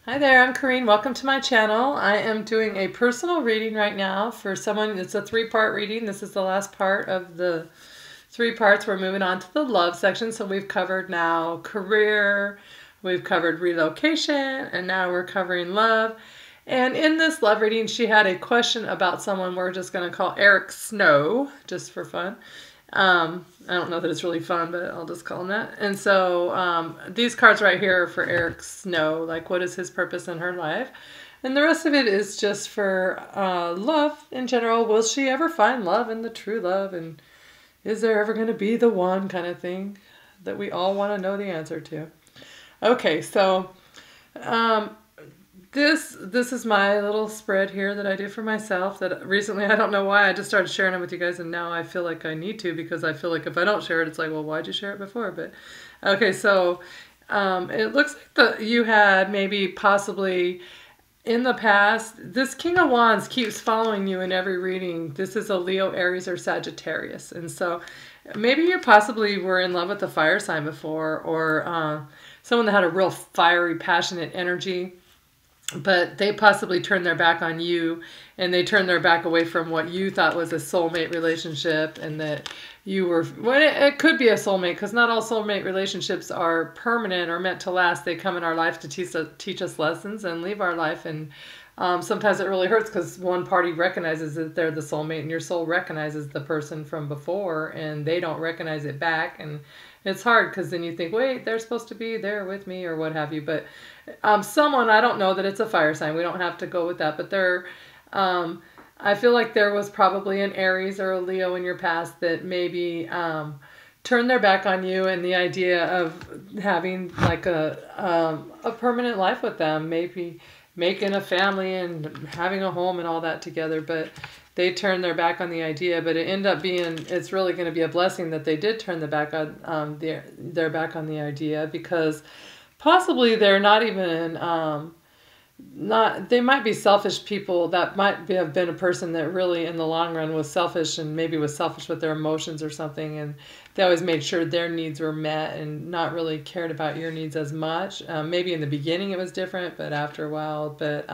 Hi there, I'm Corrine. Welcome to my channel. I am doing a personal reading right now for someone. It's a three-part reading. This is the last part of the three parts. We're moving on to the love section. So we've covered now career, we've covered relocation, and now we're covering love. And in this love reading, she had a question about someone we're just going to call Eric Snow, just for fun. I don't know that it's really fun, but I'll just call him that. And so these cards right here are for Eric Snow, like what is his purpose in her life. And the rest of it is just for love in general. Will she ever find love and the true love? And is there ever going to be the one kind of thing that we all want to know the answer to? Okay, so this is my little spread here that I do for myself that recently, I don't know why, I just started sharing it with you guys, and now I feel like I need to, because I feel like if I don't share it, it's like, well, why'd you share it before? But okay, so it looks like you had maybe possibly in the past, this King of Wands keeps following you in every reading. This is a Leo, Aries, or Sagittarius. And so maybe you possibly were in love with a fire sign before, or someone that had a real fiery, passionate energy. But they possibly turned their back on you, and they turned their back away from what you thought was a soulmate relationship, and that you were, well, it could be a soulmate, because not all soulmate relationships are permanent or meant to last. They come in our life to teach us lessons and leave our life. And sometimes it really hurts because one party recognizes that they're the soulmate, and your soul recognizes the person from before, and they don't recognize it back. And it's hard because then you think, wait, they're supposed to be there with me or what have you. But someone, I don't know that it's a fire sign. We don't have to go with that. But I feel like there was probably an Aries or a Leo in your past that maybe turned their back on you and the idea of having like a permanent life with them, maybe making a family and having a home and all that together. But they turned their back on the idea, but it ended up being, it's really going to be a blessing that they did turn their back on their back on the idea, because possibly they're not even they might be selfish people. That might have been a person that really in the long run was selfish, and maybe was selfish with their emotions or something, and they always made sure their needs were met and not really cared about your needs as much. Maybe in the beginning it was different, but after a while. But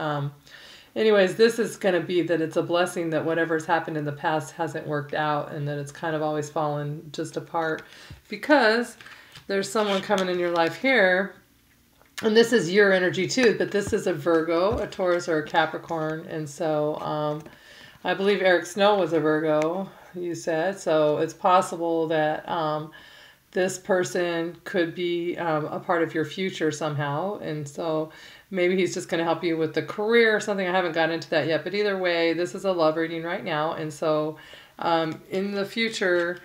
anyways, this is going to be that it's a blessing that whatever's happened in the past hasn't worked out, and that it's kind of always fallen just apart, because there's someone coming in your life here. And this is your energy too, but this is a Virgo, a Taurus, or a Capricorn. And so I believe Eric Snow was a Virgo, you said. So it's possible that this person could be a part of your future somehow. And so maybe he's just going to help you with the career or something. I haven't gotten into that yet. But either way, this is a love reading right now. And so in the future,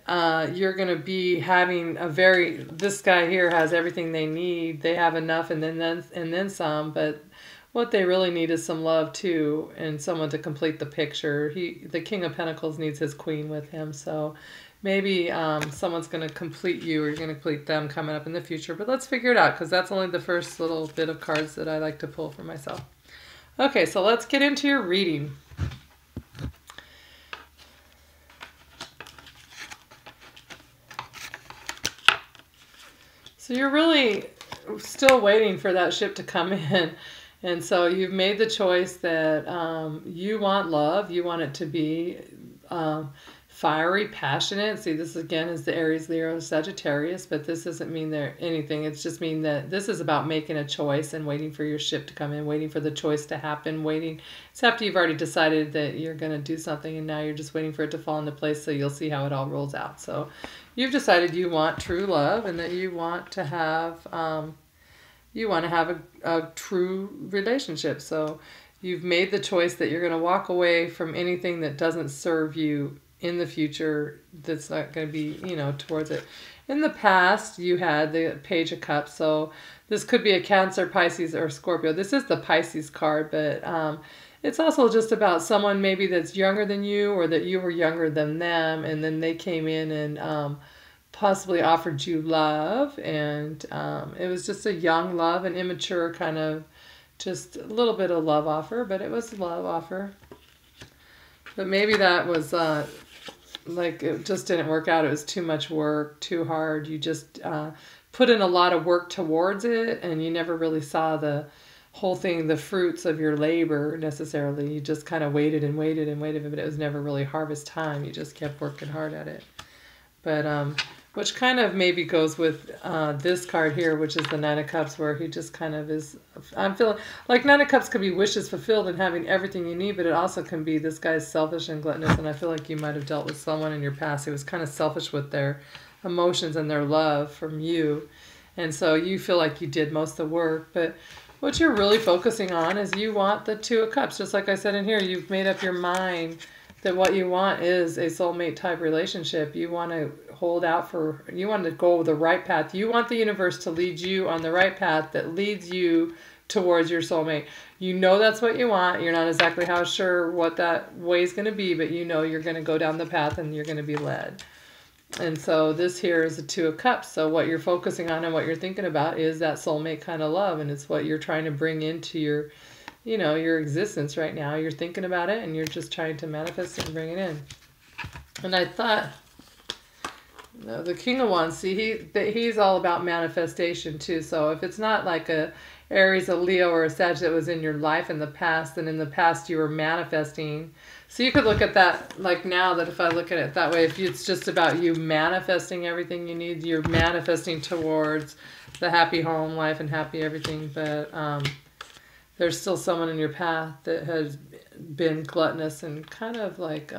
you're going to be having this guy here has everything they need. They have enough and then some, but what they really need is some love too, and someone to complete the picture. The King of Pentacles needs his queen with him. So maybe someone's going to complete you, or you're going to complete them coming up in the future. But let's figure it out, because that's only the first little bit of cards that I like to pull for myself. Okay, so let's get into your reading. So you're really still waiting for that ship to come in. And so you've made the choice that you want love. You want it to be fiery, passionate. See, this again is the Aries, Leo, Sagittarius, but this doesn't mean anything. It's just mean that this is about making a choice and waiting for your ship to come in, waiting for the choice to happen, waiting. It's after you've already decided that you're going to do something, and now you're just waiting for it to fall into place, so you'll see how it all rolls out. So you've decided you want true love, and that you want to have a true relationship. So you've made the choice that you're going to walk away from anything that doesn't serve you in the future, that's not going to be, towards it. In the past, you had the Page of Cups. So this could be a Cancer, Pisces, or Scorpio. This is the Pisces card, but it's also just about someone maybe that's younger than you, or that you were younger than them, and then they came in and possibly offered you love, and it was just a young love, an immature kind of, just a little bit of love offer, but it was a love offer. But maybe that was like it just didn't work out. It was too much work, too hard. You just put in a lot of work towards it, and you never really saw the whole thing the fruits of your labor necessarily. You just kind of waited and waited and waited, but it was never really harvest time. You just kept working hard at it. But which kind of maybe goes with this card here, which is the Nine of Cups, where he just kind of is. I'm feeling like Nine of Cups could be wishes fulfilled and having everything you need, but it also can be this guy's selfish and gluttonous. And I feel like you might have dealt with someone in your past who was kind of selfish with their emotions and their love from you. And so you feel like you did most of the work, but what you're really focusing on is you want the Two of Cups. Just like I said in here, you've made up your mind that what you want is a soulmate type relationship. You want to hold out for, you want to go the right path. You want the universe to lead you on the right path that leads you towards your soulmate. You know that's what you want. You're not exactly how sure what that way is going to be, but you know you're going to go down the path and you're going to be led. And so this here is the Two of Cups. So what you're focusing on and what you're thinking about is that soulmate kind of love. And it's what you're trying to bring into your, you know, your existence right now. You're thinking about it and you're just trying to manifest it and bring it in. And I thought, no, the King of Wands, see, he's all about manifestation too. So if it's not like a Aries, a Leo, or a Sag that was in your life in the past, and in the past you were manifesting. So you could look at that like now, that if I look at it that way, if it's just about you manifesting everything you need, you're manifesting towards the happy home life and happy everything. But there's still someone in your path that has been gluttonous and kind of like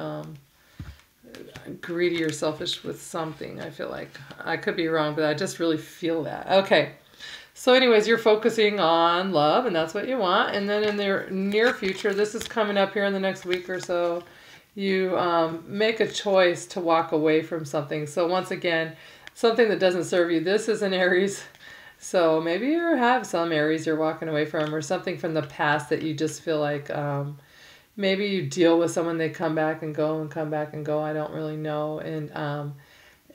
greedy or selfish with something. I feel like I could be wrong, but I just really feel that. Okay. So anyways, you're focusing on love, and that's what you want. And then in the near future, this is coming up here in the next week or so, you make a choice to walk away from something. So once again, something that doesn't serve you. This is an Aries. So maybe you have some Aries you're walking away from, or something from the past that you just feel like maybe you deal with someone, they come back and go and come back and go. I don't really know.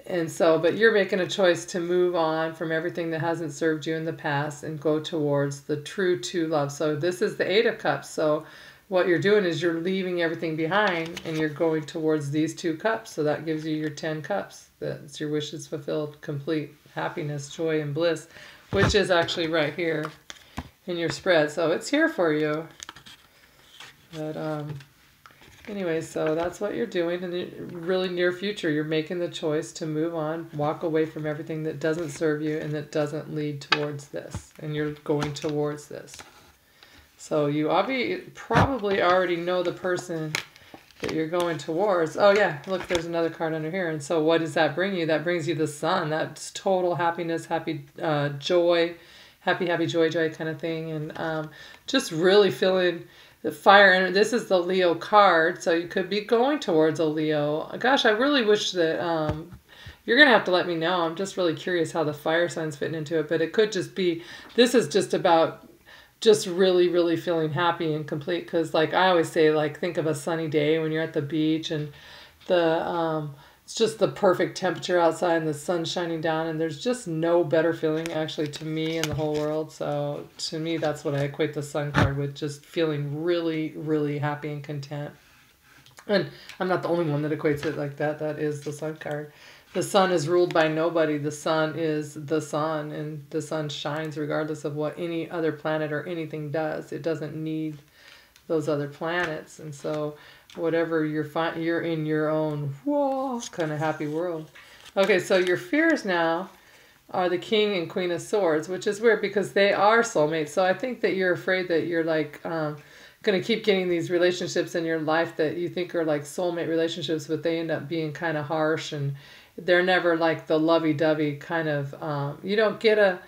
And so, but you're making a choice to move on from everything that hasn't served you in the past and go towards the true love. So this is the Eight of Cups. So what you're doing is you're leaving everything behind and you're going towards these two cups. So that gives you your 10 cups. That's your wishes fulfilled, complete happiness, joy, and bliss, which is actually right here in your spread. So it's here for you. But anyway, so that's what you're doing in the really near future. You're making the choice to move on, walk away from everything that doesn't serve you and that doesn't lead towards this. And you're going towards this. So you probably already know the person that you're going towards. Oh yeah, look, there's another card under here. And so what does that bring you? That brings you the Sun. That's total happiness, happy joy, happy, joy kind of thing. And just really feeling the fire. And this is the Leo card, so you could be going towards a Leo. Gosh, I really wish that you're gonna have to let me know. I'm just really curious how the fire sign's fitting into it, but it could just be, this is just about just really feeling happy and complete. Because like I always say, like, think of a sunny day when you're at the beach and the it's just the perfect temperature outside and the sun's shining down, and there's just no better feeling actually to me in the whole world. So to me, that's what I equate the Sun card with, just feeling really happy and content. And I'm not the only one that equates it like that. That is the Sun card. The sun is ruled by nobody. The sun is the sun, and the sun shines regardless of what any other planet or anything does. It doesn't need those other planets. And so whatever you're in your own kind of happy world. Okay, so your fears now are the King and Queen of Swords, which is weird because they are soulmates. So I think that you're afraid that you're like going to keep getting these relationships in your life that you think are like soulmate relationships, but they end up being kind of harsh, and they're never like the lovey-dovey kind of, you don't get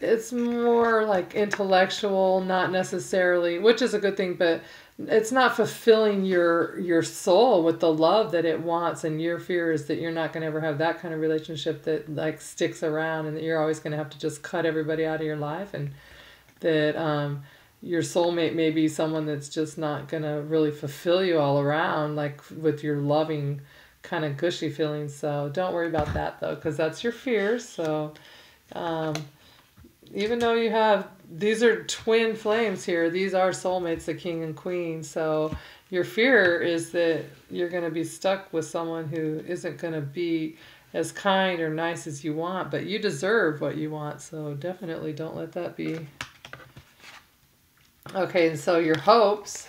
it's more like intellectual, not necessarily, which is a good thing, but it's not fulfilling your soul with the love that it wants. And your fear is that you're not going to ever have that kind of relationship that like sticks around, and that you're always going to have to just cut everybody out of your life, and that your soulmate may be someone that's just not going to really fulfill you all around, like with your loving kind of gushy feelings. So don't worry about that though, because that's your fears. So even though you have, these are twin flames here, these are soulmates, the King and Queen. So your fear is that you're going to be stuck with someone who isn't going to be as kind or nice as you want, but you deserve what you want. So definitely don't let that be. Okay, and so your hopes,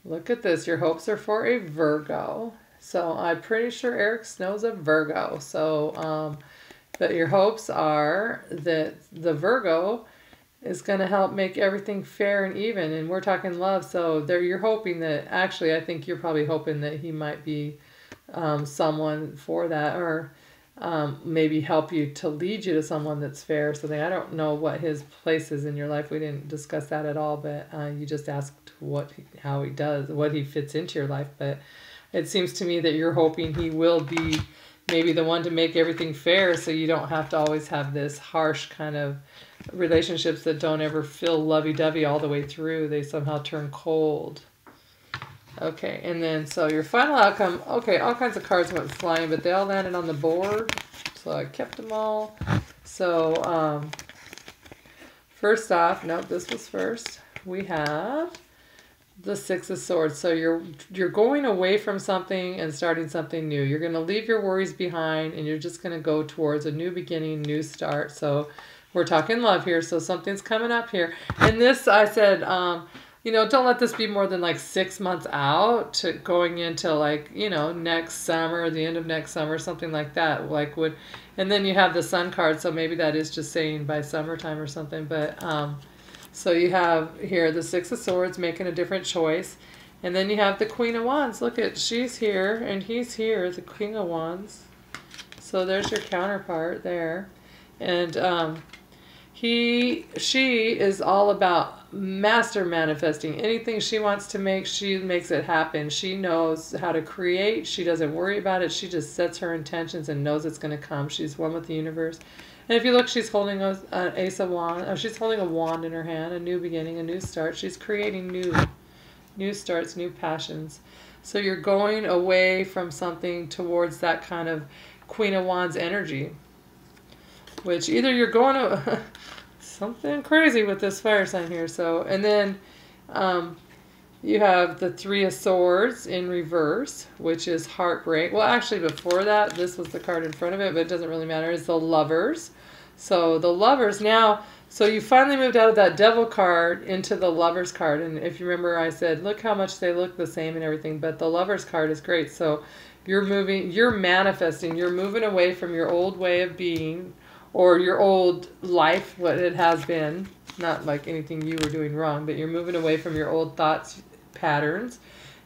look at this. Your hopes are for a Virgo. So I'm pretty sure Eric Snow's a Virgo. So, but your hopes are that the Virgo is going to help make everything fair and even. And we're talking love. So there, you're hoping that, actually, I think you're probably hoping that he might be someone for that, or maybe help you to lead you to someone that's fair. So I don't know what his place is in your life. We didn't discuss that at all, but you just asked how he does, what he fits into your life. But it seems to me that you're hoping he will be maybe the one to make everything fair, so you don't have to always have this harsh kind of relationships that don't ever feel lovey-dovey all the way through. They somehow turn cold. Okay, and then so your final outcome, okay, all kinds of cards went flying, but they all landed on the board, so I kept them all. So first off, nope, this was first. We have the Six of Swords. So you're going away from something and starting something new. You're going to leave your worries behind, and you're just going to go towards a new beginning, new start. So we're talking love here, so something's coming up here. And this, I said, you know, don't let this be more than like 6 months out to going into, like, you know, next summer, the end of next summer, something like that. Like would, and then you have the Sun card, so maybe that is just saying by summertime or something. But so you have here the Six of Swords making a different choice, and then you have the Queen of Wands. Look at, she's here and he's here, the King of Wands. So there's your counterpart there, and she is all about master manifesting. Anything she wants to make, she makes it happen. She knows how to create. She doesn't worry about it. She just sets her intentions and knows it's going to come. She's one with the universe. And if you look, she's holding an Ace of Wands. She's holding a wand in her hand, a new beginning, a new start. She's creating new starts, new passions. So you're going away from something towards that kind of Queen of Wands energy, which either you're going to something crazy with this fire sign here. So, and then you have the Three of Swords in reverse, which is heartbreak. Well, actually, before that, this was the card in front of it, but it doesn't really matter. It's the Lovers. So the Lovers now, so you finally moved out of that Devil card into the Lovers card. And if you remember, I said, look how much they look the same and everything, but the Lovers card is great. So you're moving, you're manifesting, you're moving away from your old way of being, or your old life, what it has been, not like anything you were doing wrong, but you're moving away from your old thoughts, patterns,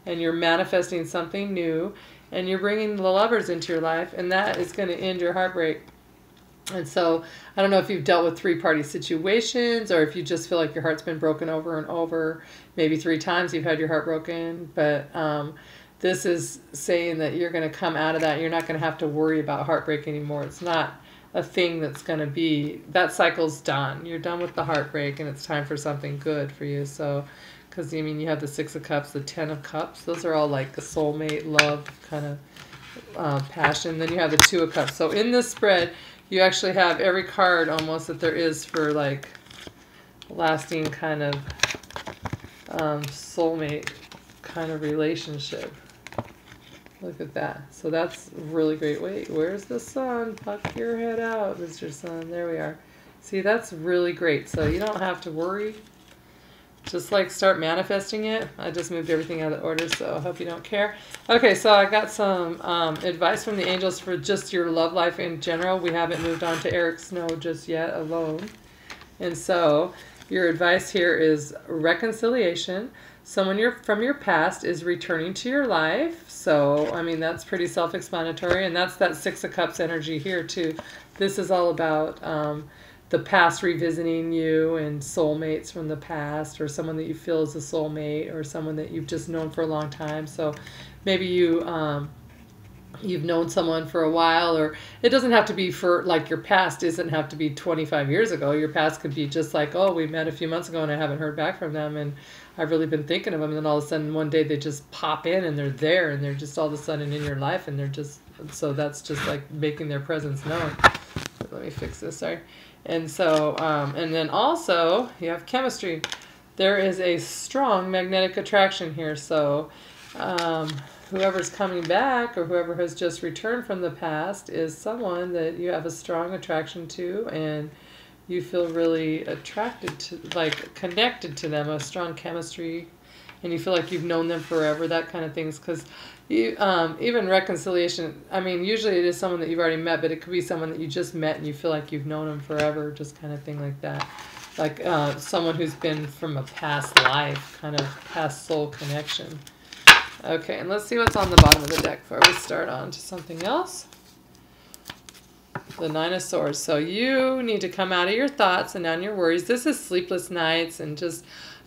and you're manifesting something new, and you're bringing the Lovers into your life, and that is going to end your heartbreak. And so I don't know if you've dealt with three-party situations, or if you just feel like your heart's been broken over and over, maybe 3 times you've had your heart broken, but this is saying that you're going to come out of that. You're not going to have to worry about heartbreak anymore. It's not a thing that's going to be, that cycle's done. You're done with the heartbreak, and it's time for something good for you. So, because, I mean, you have the Six of Cups, the Ten of Cups. Those are all like a soulmate, love kind of passion. Then you have the Two of Cups. So in this spread, you actually have every card almost that there is for like lasting kind of soulmate kind of relationship. Look at that. So that's really great. Wait, where's the sun? Puck your head out, Mr. Sun. There we are. See, that's really great. So you don't have to worry. Just like start manifesting it. I just moved everything out of order, so I hope you don't care. Okay, so I got some advice from the angels for just your love life in general. We haven't moved on to Eric Snow just yet alone. And so your advice here is reconciliation. Someone from your past is returning to your life. So, I mean, that's pretty self-explanatory. And that's that Six of Cups energy here, too. This is all about the past revisiting you, and soulmates from the past, or someone that you feel is a soulmate, or someone that you've just known for a long time. So maybe you've known someone for a while, or it doesn't have to be for, like, your past doesn't have to be 25 years ago. Your past could be just like, oh, we met a few months ago and I haven't heard back from them, and I've really been thinking of them, and then all of a sudden one day they just pop in and they're there, and they're just all of a sudden in your life, and they're just, so that's just like making their presence known. Let me fix this, sorry. And so, and then also you have chemistry. There is a strong magnetic attraction here. So whoever's coming back, or whoever has just returned from the past, is someone that you have a strong attraction to, and you feel really attracted to, like connected to them, a strong chemistry, and you feel like you've known them forever, that kind of things. Because you, even reconciliation, I mean, usually it is someone that you've already met, but it could be someone that you just met and you feel like you've known them forever, just kind of thing like that. Like someone who's been from a past life, kind of past soul connection. Okay, and let's see what's on the bottom of the deck before we start on to something else. The Nine of Swords. So you need to come out of your thoughts and down your worries. This is sleepless nights and just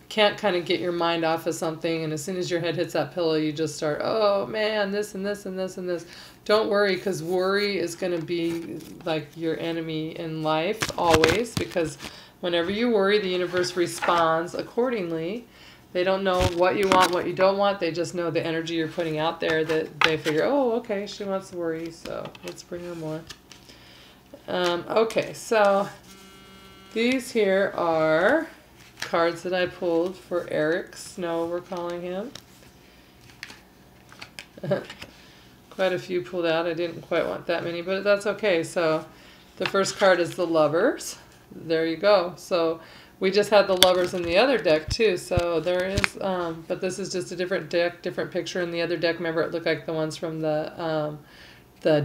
can't kind of get your mind off of something. And as soon as your head hits that pillow, you just start, oh man, this and this and this and this. Don't worry, because worry is going to be like your enemy in life always, because whenever you worry, the universe responds accordingly. They don't know what you want, what you don't want. They just know the energy you're putting out there, that they figure, oh, okay, she wants to worry, so let's bring her more. Okay, so these here are cards that I pulled for Eric Snow, we're calling him. Quite a few pulled out. I didn't quite want that many, but that's okay. So the first card is the Lovers. There you go. So we just had the Lovers in the other deck too. So there is, but this is just a different deck, different picture in the other deck. Remember, it looked like the ones from the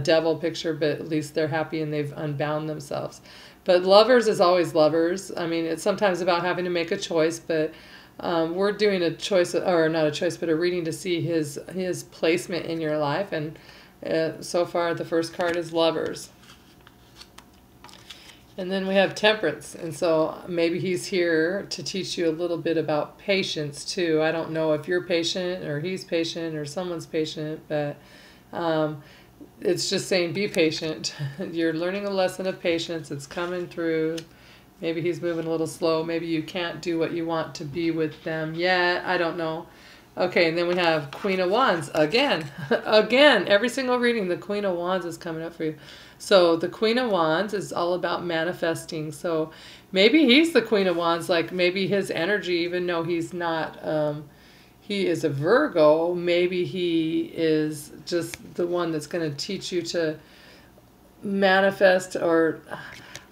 devil picture, but at least they're happy and they've unbound themselves. But Lovers is always Lovers. I mean, it's sometimes about having to make a choice, but we're doing a choice, or not a choice, but a reading to see his placement in your life. And so far, the first card is Lovers. And then we have Temperance. And so maybe he's here to teach you a little bit about patience too. I don't know if you're patient or he's patient or someone's patient, but it's just saying be patient. You're learning a lesson of patience. It's coming through. Maybe he's moving a little slow. Maybe you can't do what you want to be with them yet. I don't know. Okay, and then we have Queen of Wands again. Again, every single reading, the Queen of Wands is coming up for you. So the Queen of Wands is all about manifesting. So maybe he's the Queen of Wands, like maybe his energy, even though he's not, he is a Virgo, maybe he is just the one that's going to teach you to manifest, or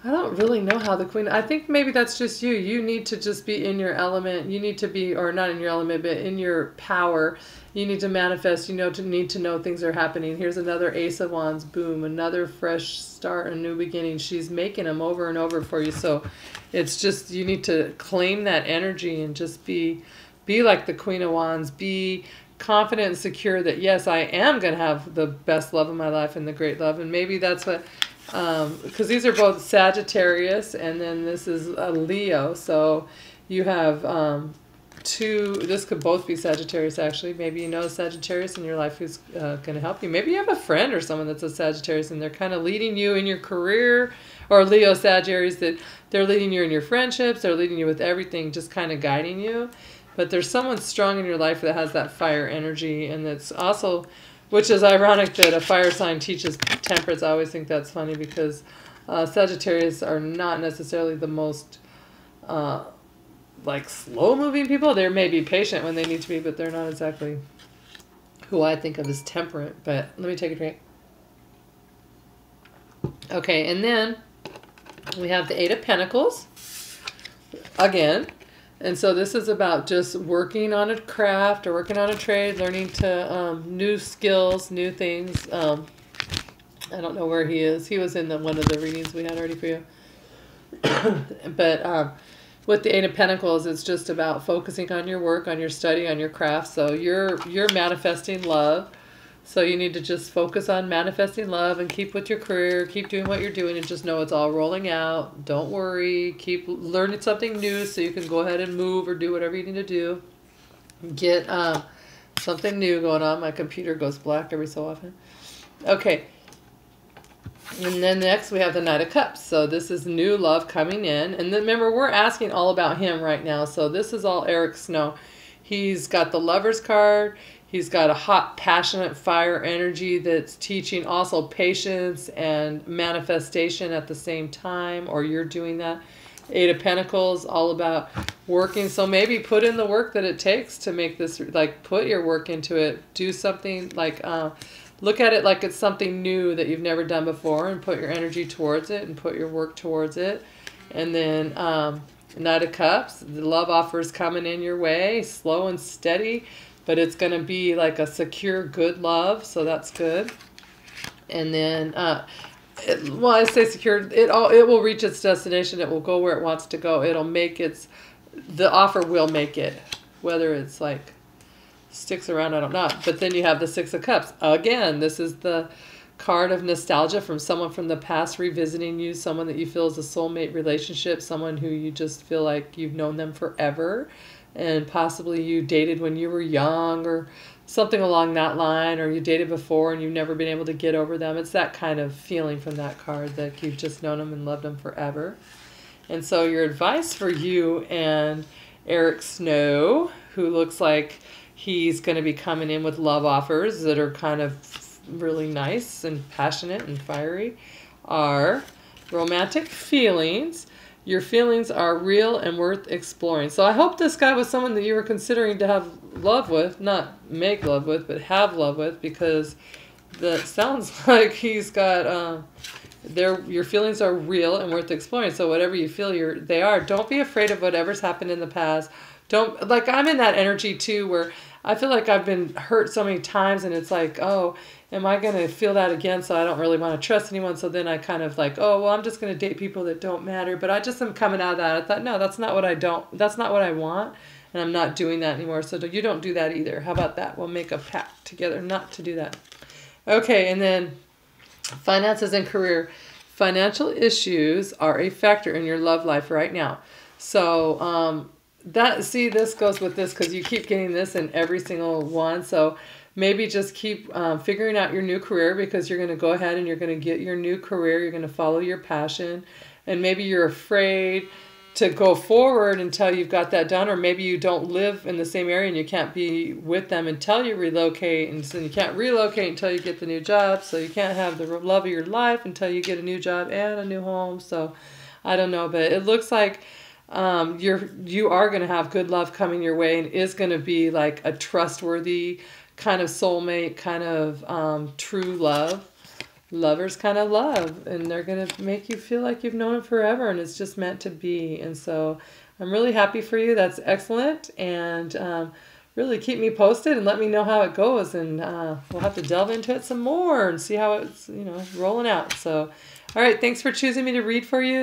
I don't really know how the Queen, I think maybe that's just you. You need to just be in your element. You need to be, or not in your element, but in your power. You need to manifest. You need to know things are happening. Here's another Ace of Wands. Boom. Another fresh start, a new beginning. She's making them over and over for you. So it's just, you need to claim that energy and just be like the Queen of Wands. Be confident and secure that, yes, I am going to have the best love of my life and the great love. And maybe that's what, because these are both Sagittarius, and then this is a Leo. So you have two, this could both be Sagittarius actually. Maybe you know a Sagittarius in your life who's going to help you. Maybe you have a friend or someone that's a Sagittarius and they're kind of leading you in your career, or Leo Sagittarius, that they're leading you in your friendships, they're leading you with everything, just kind of guiding you. But there's someone strong in your life that has that fire energy, and that's also, which is ironic that a fire sign teaches temperance. I always think that's funny, because Sagittarius are not necessarily the most like slow-moving people. They may be patient when they need to be, but they're not exactly who I think of as temperate. But let me take a drink. Okay, and then we have the Eight of Pentacles again. And so this is about just working on a craft or working on a trade, learning to new skills, new things. I don't know where he is. He was in one of the readings we had already for you. But with the Eight of Pentacles, it's just about focusing on your work, on your study, on your craft. So you're manifesting love. So you need to just focus on manifesting love and keep with your career, keep doing what you're doing, and just know it's all rolling out. Don't worry. Keep learning something new so you can go ahead and move or do whatever you need to do. Get something new going on. My computer goes black every so often. Okay. And then next we have the Knight of Cups. So this is new love coming in. And then remember, we're asking all about him right now. So this is all Eric Snow. He's got the Lovers card. He's got a hot, passionate fire energy that's teaching also patience and manifestation at the same time, or you're doing that. Eight of Pentacles, all about working. So maybe put in the work that it takes to make this, like put your work into it. Do something like, look at it like it's something new that you've never done before, and put your energy towards it and put your work towards it. And then Knight of Cups, the love offer is coming in your way, slow and steady, but it's going to be like a secure, good love, so that's good. And then, well, I say secure, it will reach its destination. It will go where it wants to go. It'll make the offer will make it, whether it's like sticks around, I don't know. But then you have the Six of Cups. Again, this is the card of nostalgia from someone from the past revisiting you, someone that you feel is a soulmate relationship, someone who you just feel like you've known them forever, and possibly you dated when you were young or something along that line, or you dated before and you've never been able to get over them. It's that kind of feeling from that card, that you've just known them and loved them forever. And so your advice for you and Eric Snow, who looks like he's going to be coming in with love offers that are kind of really nice and passionate and fiery, are romantic feelings. Your feelings are real and worth exploring. So I hope this guy was someone that you were considering to have love with, not make love with, but have love with, because that sounds like he's got your feelings are real and worth exploring. So whatever you feel they are, don't be afraid of whatever's happened in the past. Don't, like, I'm in that energy too, where I feel like I've been hurt so many times, and it's like, oh, am I going to feel that again? So I don't really want to trust anyone. So then I kind of like, oh, well, I'm just going to date people that don't matter. But I just am coming out of that. I thought, no, that's not what I want. And I'm not doing that anymore. So you don't do that either. How about that? We'll make a pact together not to do that. Okay. And then finances and career. Financial issues are a factor in your love life right now. So, this goes with this, because you keep getting this in every single one. So maybe just keep figuring out your new career, because you're going to go ahead and you're going to get your new career. You're going to follow your passion. And maybe you're afraid to go forward until you've got that done. Or maybe you don't live in the same area and you can't be with them until you relocate. And so you can't relocate until you get the new job. So you can't have the love of your life until you get a new job and a new home. So I don't know, but it looks like you are going to have good love coming your way, and is going to be like a trustworthy kind of soulmate, kind of true love, lovers kind of love, and they're going to make you feel like you've known it forever, and it's just meant to be. And so I'm really happy for you. That's excellent. And really keep me posted and let me know how it goes, and we'll have to delve into it some more and see how it's rolling out. So all right, thanks for choosing me to read for you.